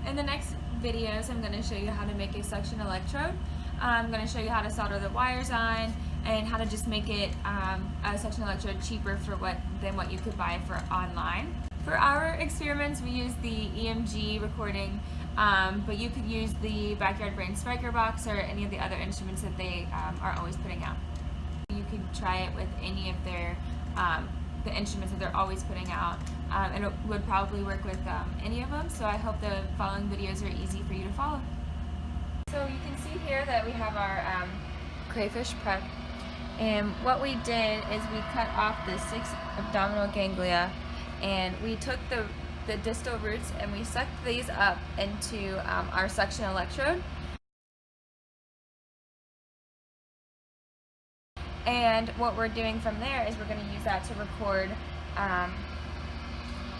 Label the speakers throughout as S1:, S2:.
S1: In the next videos, I'm going to show you how to make a suction electrode. I'm going to show you how to solder the wires on and how to just make it a suction electrode cheaper than what you could buy for online. For our experiments, we use the EMG recording, but you could use the Backyard Brain Spiker box or any of the other instruments that they are always putting out. You could try it with any of the instruments that they're always putting out, and it would probably work with any of them, so I hope the following videos are easy for you to follow. So you can see here that we have our crayfish prep, and what we did is we cut off the 6 abdominal ganglia, and we took the distal roots and we sucked these up into our suction electrode. And what we're doing from there is we're going to use that to record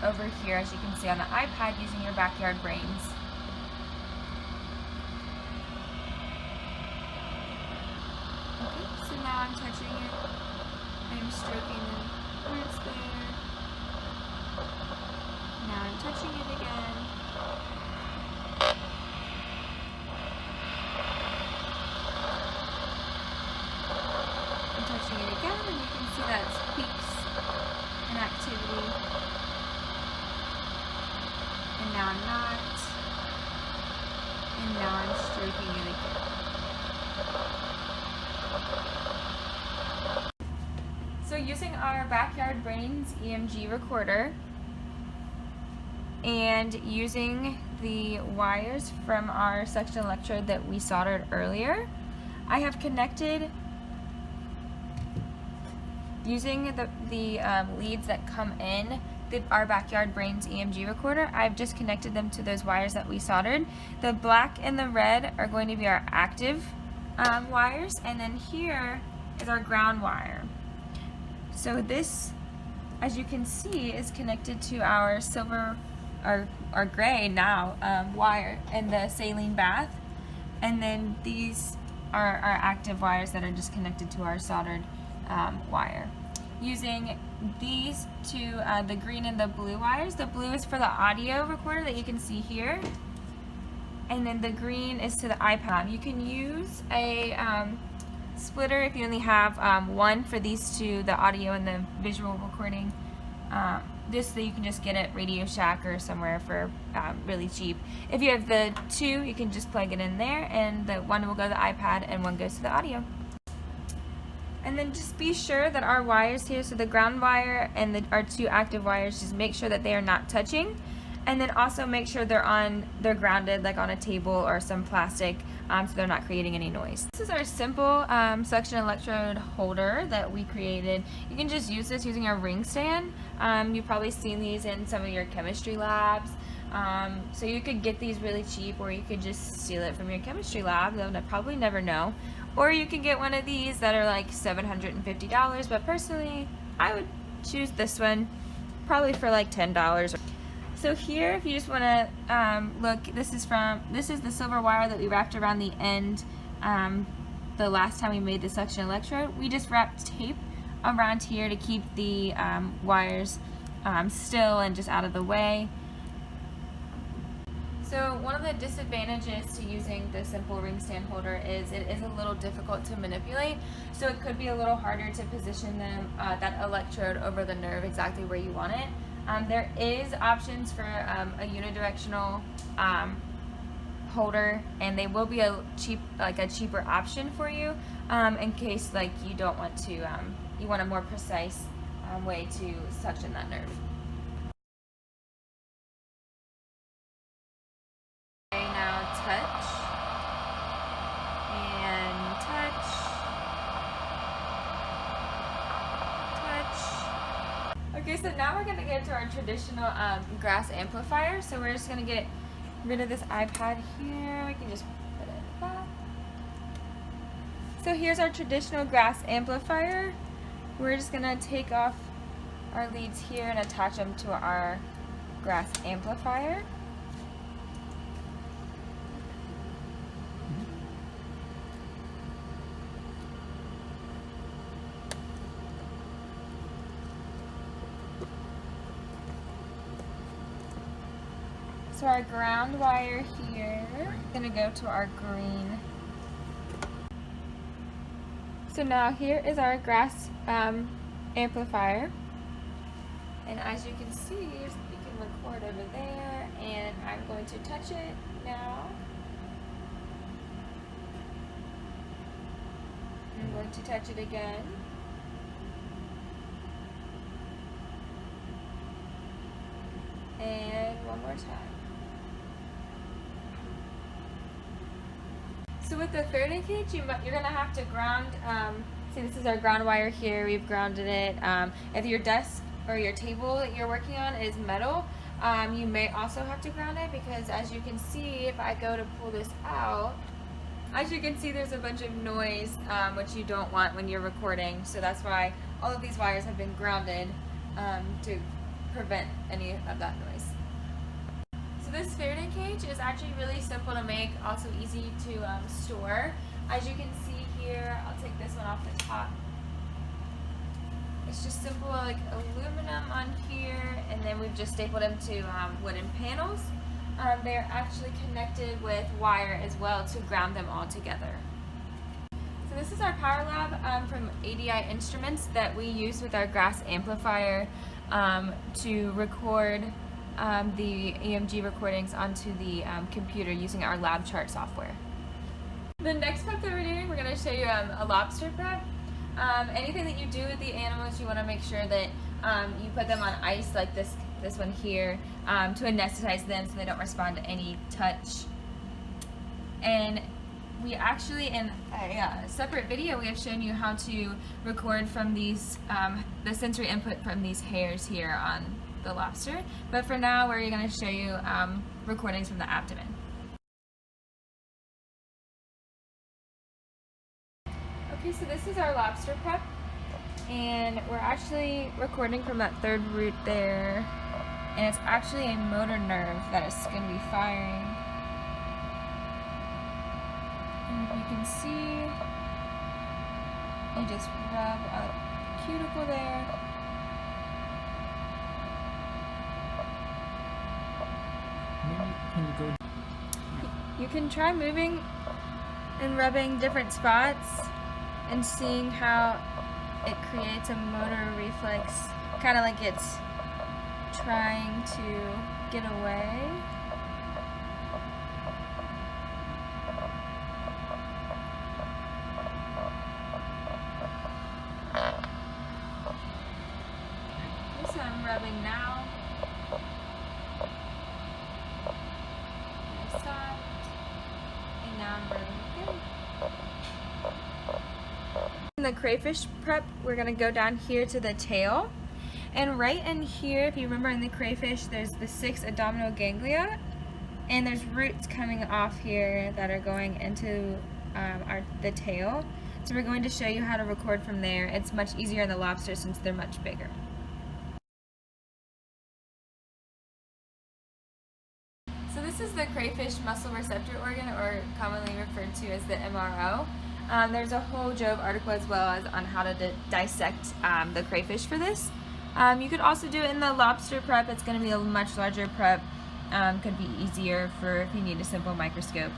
S1: over here, as you can see on the iPad, using your Backyard Brains. Okay, so now I'm touching it. I'm stroking the roots there. Now I'm touching it again. Touching it again, and you can see that it peaks in activity. And now I'm not. And now I'm stroking it again. So using our Backyard Brains EMG recorder and using the wires from our suction electrode that we soldered earlier, I have connected using the leads that come in our Backyard Brains EMG recorder. I've just connected them to those wires that we soldered. The black and the red are going to be our active wires, and then here is our ground wire. So this, as you can see, is connected to our silver, our gray now, wire in the saline bath, and then these are our active wires that are just connected to our soldered wire. Using these two, the green and the blue wires. The blue is for the audio recorder that you can see here, and then the green is to the iPad. You can use a splitter if you only have one for these two, the audio and the visual recording, just so you can just get it at Radio Shack or somewhere for really cheap. If you have the two, you can just plug it in there, and the one will go to the iPad and one goes to the audio. And then just be sure that our wires here, so the ground wire and our 2 active wires, just make sure that they are not touching. And then also make sure they're grounded, like on a table or some plastic, so they're not creating any noise. This is our simple suction electrode holder that we created. You can just use this using a ring stand. You've probably seen these in some of your chemistry labs. So you could get these really cheap, or you could just steal it from your chemistry lab. They'll probably never know. Or you can get one of these that are like $750, but personally, I would choose this one, probably for like $10. So here, if you just want to look, this is the silver wire that we wrapped around the end the last time we made the suction electrode. We just wrapped tape around here to keep the wires still and just out of the way. So one of the disadvantages to using the simple ring stand holder is it is a little difficult to manipulate, so it could be a little harder to position that electrode over the nerve exactly where you want it. There is options for a unidirectional holder, and they will be a cheaper option for you in case you don't want to, you want a more precise way to suction that nerve. Okay, now touch and touch. Okay, so now we're going to get to our traditional grass amplifier. So we're just going to get rid of this iPad here. We can just put it back. So here's our traditional grass amplifier. We're just going to take off our leads here and attach them to our grass amplifier. So our ground wire here is gonna go to our green. So now here is our grass amplifier. And as you can see, you can record over there, and I'm going to touch it now. I'm going to touch it again. And one more time. So with the third cage, you're going to have to ground, see, this is our ground wire here, we've grounded it. If your desk or your table that you're working on is metal, you may also have to ground it, because as you can see, if I go to pull this out, as you can see, there's a bunch of noise, which you don't want when you're recording. So that's why all of these wires have been grounded to prevent any of that noise. So this Faraday cage is actually really simple to make, also easy to store. As you can see here, I'll take this one off the top. It's just simple, like aluminum on here, and then we've just stapled them to wooden panels. They're actually connected with wire as well to ground them all together. So this is our Power Lab from ADI Instruments that we use with our grass amplifier to record the EMG recordings onto the computer using our lab chart software. The next prep that we're doing, we're going to show you a lobster prep. Anything that you do with the animals, you want to make sure that you put them on ice like this one here to anesthetize them so they don't respond to any touch. And we actually, in a separate video, we have shown you how to record from these, the sensory input from these hairs here on the lobster. But for now, we're going to show you recordings from the abdomen. Okay, so this is our lobster prep, and we're actually recording from that third root there, and it's actually a motor nerve that is going to be firing. And if you can see, you just rub a cuticle there. You can try moving and rubbing different spots and seeing how it creates a motor reflex, kind of like it's trying to get away. Okay, so I'm rubbing now. I stopped, and now I'm rubbing again. In the crayfish prep, we're going to go down here to the tail, and right in here, if you remember in the crayfish, there's the 6 abdominal ganglia, and there's roots coming off here that are going into the tail. So we're going to show you how to record from there. It's much easier in the lobster since they're much bigger. So this is the crayfish muscle receptor organ, or commonly referred to as the MRO. There's a whole Jove article as well as on how to dissect the crayfish for this. You could also do it in the lobster prep. It's going to be a much larger prep. Could be easier for if you need a simple microscope.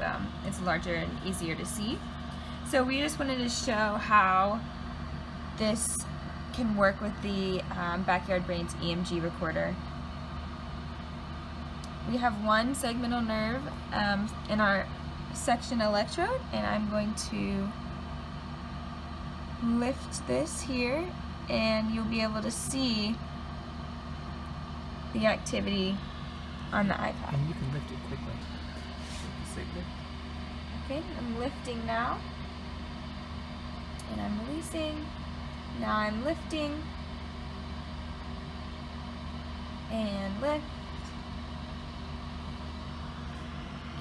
S1: It's larger and easier to see. So we just wanted to show how this can work with the Backyard Brains EMG recorder. We have one segmental nerve in our section electrode, and I'm going to lift this here, and you'll be able to see the activity on the iPad.
S2: And you can lift it quickly.
S1: Okay, I'm lifting now, and I'm releasing. Now I'm lifting, and lift,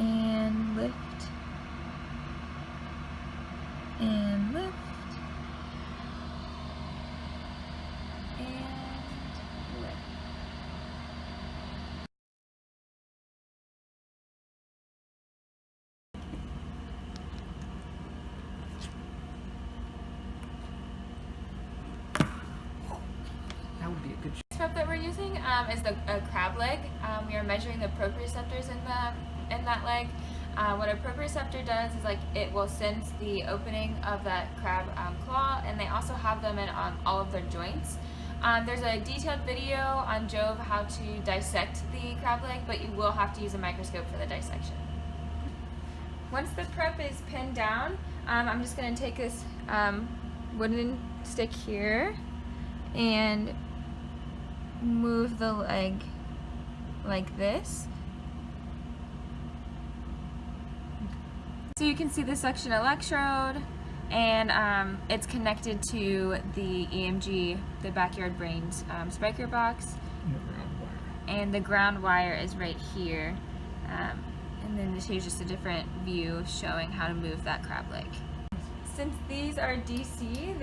S1: and lift, and lift, and lift.
S2: That would be a good shot.
S1: prep that we're using is a crab leg. We are measuring the proprioceptors in that leg. What a proprioceptor does is it will sense the opening of that crab claw, and they also have them in all of their joints. There's a detailed video on Joe of how to dissect the crab leg, but you will have to use a microscope for the dissection. Once the prep is pinned down, I'm just going to take this wooden stick here and move the leg like this. So you can see the suction electrode, and it's connected to the EMG, the backyard brains spiker box, and the ground wire is right here. And then this here's just a different view showing how to move that crab leg. Since these are DC,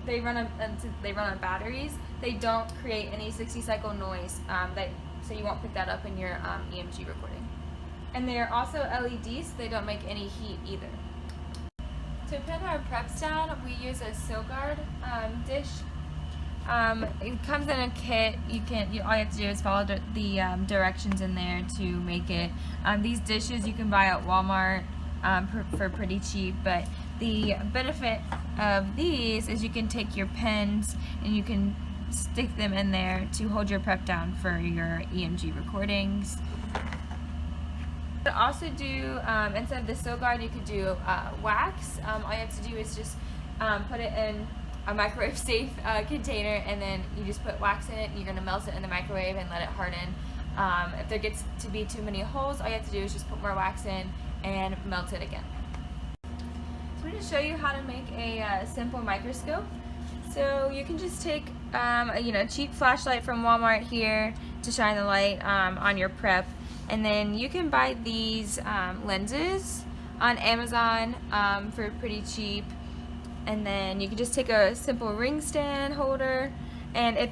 S1: they run on batteries. They don't create any 60-cycle noise, so you won't pick that up in your EMG recording. And they are also LEDs, so they don't make any heat either. To pin our preps down, we use a Silgard dish. It comes in a kit. All you have to do is follow the directions in there to make it. These dishes you can buy at Walmart for pretty cheap, but the benefit of these is you can take your pens and you can stick them in there to hold your prep down for your EMG recordings. You could also do, instead of the Silgard, you could do wax. All you have to do is just put it in a microwave safe container, and then you just put wax in it, and you're going to melt it in the microwave and let it harden. If there gets to be too many holes, all you have to do is just put more wax in and melt it again. So I'm going to show you how to make a simple microscope. So you can just take a cheap flashlight from Walmart here to shine the light on your prep, and then you can buy these lenses on Amazon for pretty cheap. And then you can just take a simple ring stand holder, and if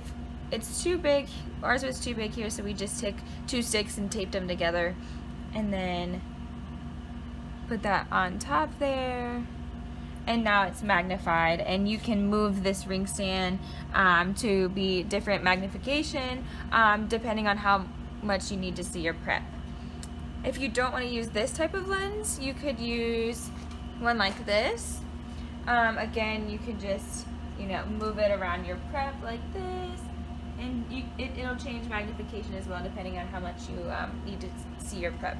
S1: it's too big, ours was too big here, so we just took 2 sticks and taped them together, and then put that on top there, and now it's magnified, and you can move this ring stand to be different magnification depending on how much you need to see your prep. If you don't want to use this type of lens, you could use one like this. Again, you could just, move it around your prep like this, and it'll change magnification as well depending on how much you need to see your prep.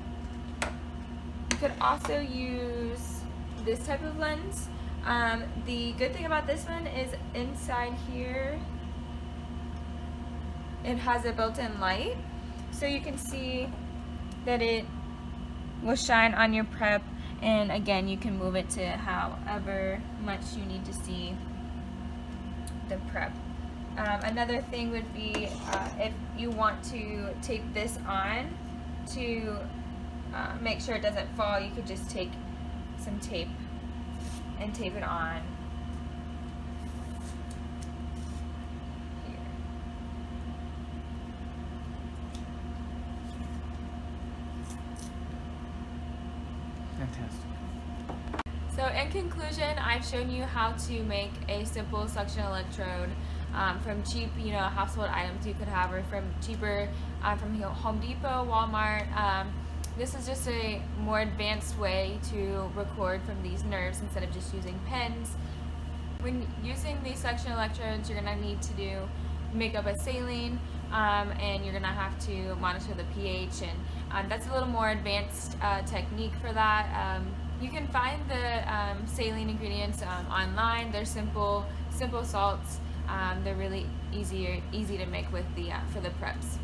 S1: You could also use this type of lens. The good thing about this one is inside here, it has a built-in light, so you can see that it will shine on your prep. And again, you can move it to however much you need to see the prep. Another thing would be if you want to tape this on to make sure it doesn't fall, you could just take some tape and tape it on here.
S2: Fantastic.
S1: So in conclusion, I've shown you how to make a simple suction electrode from cheap, household items you could have, or from cheaper from Home Depot, Walmart. This is just a more advanced way to record from these nerves instead of just using pens. When using these suction electrodes, you're going to need to make up a saline, and you're going to have to monitor the pH, and that's a little more advanced technique for that. You can find the saline ingredients online. They're simple salts. They're really easy to make with for the preps.